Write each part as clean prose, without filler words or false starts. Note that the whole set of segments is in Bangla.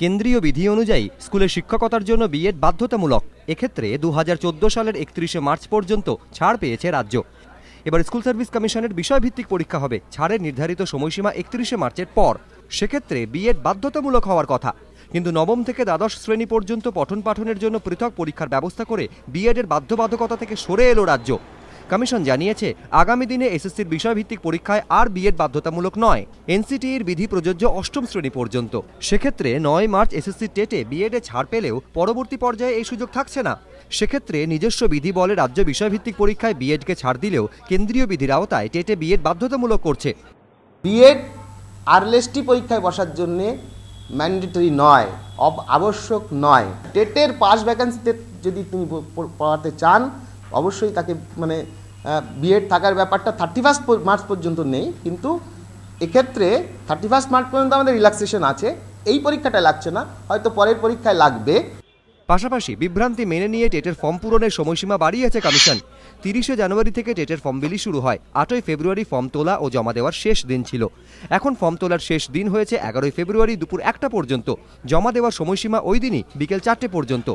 কেন্দ্রীয় বিধি অনুযায়ী স্কুলে শিক্ষকতার জন্য বিএড বাধ্যতামূলক। এক্ষেত্রে 2014 সালের 31 মার্চ পর্যন্ত ছাড় পেয়েছে রাজ্য। এবার স্কুল সার্ভিস কমিশনের বিষয়ভিত্তিক পরীক্ষা হবে ছাড়ের নির্ধারিত সময়সীমা 31 মার্চের পর। সেক্ষেত্রে বিএড বাধ্যতামূলক হওয়ার কথা, কিন্তু নবম থেকে দ্বাদশ শ্রেণী পর্যন্ত পঠন পাঠনের জন্য পৃথক পরীক্ষার ব্যবস্থা করে বিএডের বাধ্যবাধকতা থেকে সরে এলো রাজ্য। কমিশন জানিয়েছে, আগামী দিনে এসএসসির বিষয়ভিত্তিক পরীক্ষায় আর বিএড বাধ্যতামূলক নয়। এনসিটির বিধি প্রযোজ্য অষ্টম শ্রেণী পর্যন্ত। সেক্ষেত্রে 9 মার্চ এসএসসি টেটে বিএডে ছাড় পেলেও পরবর্তী পর্যায়ে এই সুযোগ থাকছে না। সেক্ষেত্রে নিজস্ব বিধি বলে রাজ্য বিষয়ভিত্তিক পরীক্ষায় বিএডকে ছাড় দিলেও কেন্দ্রীয় বিধির আওতায় টেটে বিএড বাধ্যতামূলক করছে। বিএড আরএলএসটি পরীক্ষায় বসার জন্যে ম্যান্ডেটরি নয়, আবশ্যক নয়। টেটের পাস ভ্যাকেন্সিতে যদি তুমি পড়াতে চান, অবশ্যই তাকে বিএড থাকার ব্যাপারটা 31 মার্চ পর্যন্ত নেই, কিন্তু এক্ষেত্রে 31 মার্চ পর্যন্ত আমাদের রিল্যাক্সেশন আছে। এই পরীক্ষাটা লাগছে না, হয়তো পরের পরীক্ষায় লাগবে। পাশাপাশি বিভ্রান্তি মেনে নিয়ে টেটের ফর্ম পূরণের সময়সীমা বাড়িয়েছে কমিশন। 30 জানুয়ারি থেকে টেটের ফর্ম বিলি শুরু হয়। 8 ফেব্রুয়ারি ফর্ম তোলা ও জমা দেওয়ার শেষ দিন ছিল। এখন ফর্ম তোলার শেষ দিন হয়েছে 11 ফেব্রুয়ারি দুপুর 1টা পর্যন্ত। জমা দেওয়ার সময়সীমা ওই দিনই বিকেল 4টে পর্যন্ত।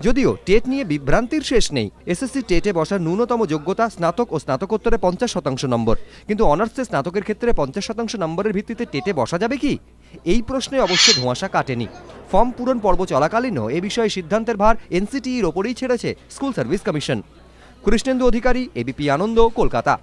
যদিও টেট নিয়ে বিভ্রান্তির শেষ নেই। এসএসসি টেটে বসার ন্যূনতম যোগ্যতা স্নাতক ও স্নাতকোত্তরে 50% নম্বর, কিন্তু অনার্সে স্নাতকের ক্ষেত্রে 50% নম্বরের ভিত্তিতে টেটে বসা যাবে কি? এই প্রশ্নে অবশ্য ধোঁয়াশা কাটেনি। ফর্ম পূরণ পর্ব চলাকালীনও এ বিষয়ে সিদ্ধান্তের ভার এনসিটির ওপরেই ছেড়েছে স্কুল সার্ভিস কমিশন। কৃষ্ণেন্দু অধিকারী, এবিপি আনন্দ, কলকাতা।